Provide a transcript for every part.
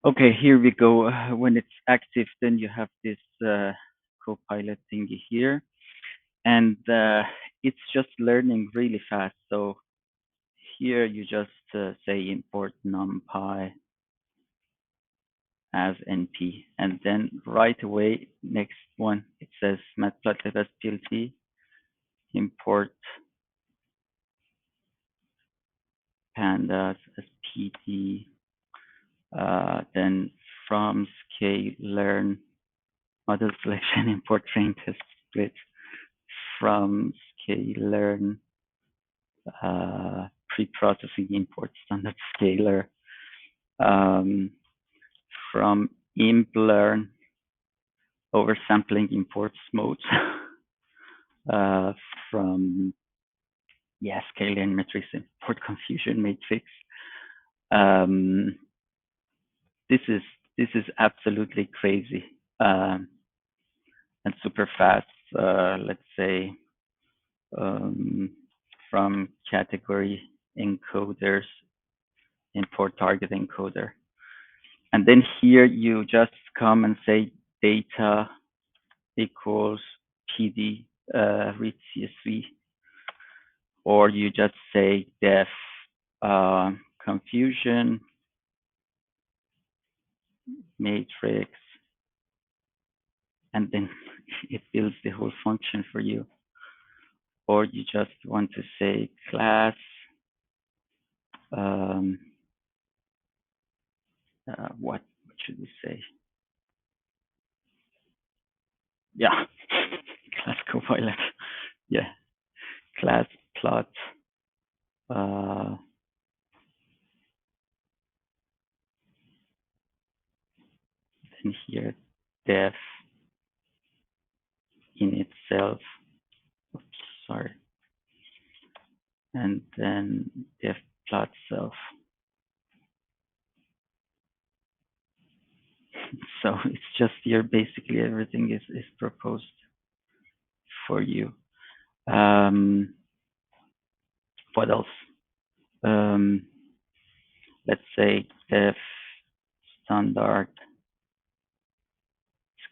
Okay, here we go. When it's active, then you have this Copilot thingy here, and it's just learning really fast. So here you just say import numpy as np, and then right away, next one, it says matplotlib import pandas as pd, then from sklearn model selection import train test split, from sklearn pre-processing import standard scalar, from implearn oversampling imports modes, from scalar matrix import confusion matrix. This is absolutely crazy and super fast. Let's say from category encoders, import target encoder. And then here you just come and say data equals PD read CSV, or you just say def confusion matrix, and then it builds the whole function for you. Or you just want to say class what should we say? Yeah, class Copilot. Yeah, class plot. Then here def in itself. Oops, sorry. And then def plot self. So it's just here basically everything is proposed for you. What else? Let's say def standard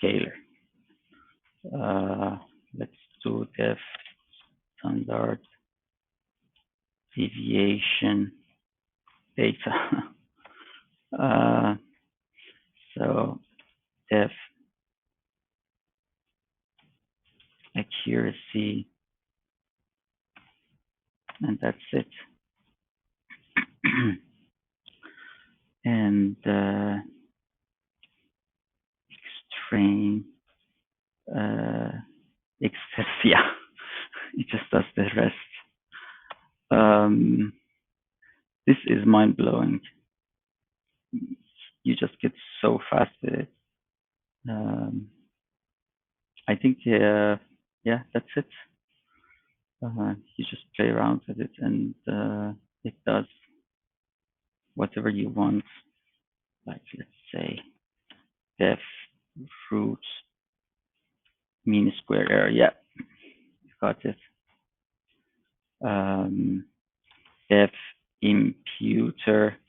scalar. Let's do def standard deviation data. So def accuracy, and that's it. And extreme Excelsia. It just does the rest. This is mind blowing. You just get so fast with it. I think, yeah, that's it. You just play around with it, and it does whatever you want. Like, let's say, def root mean square error. Yeah, you got it. Def imputer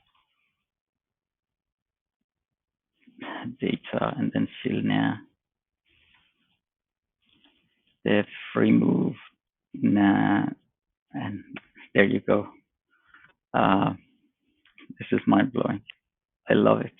data, and then fill now. Def remove nah, and there you go. This is mind blowing. I love it.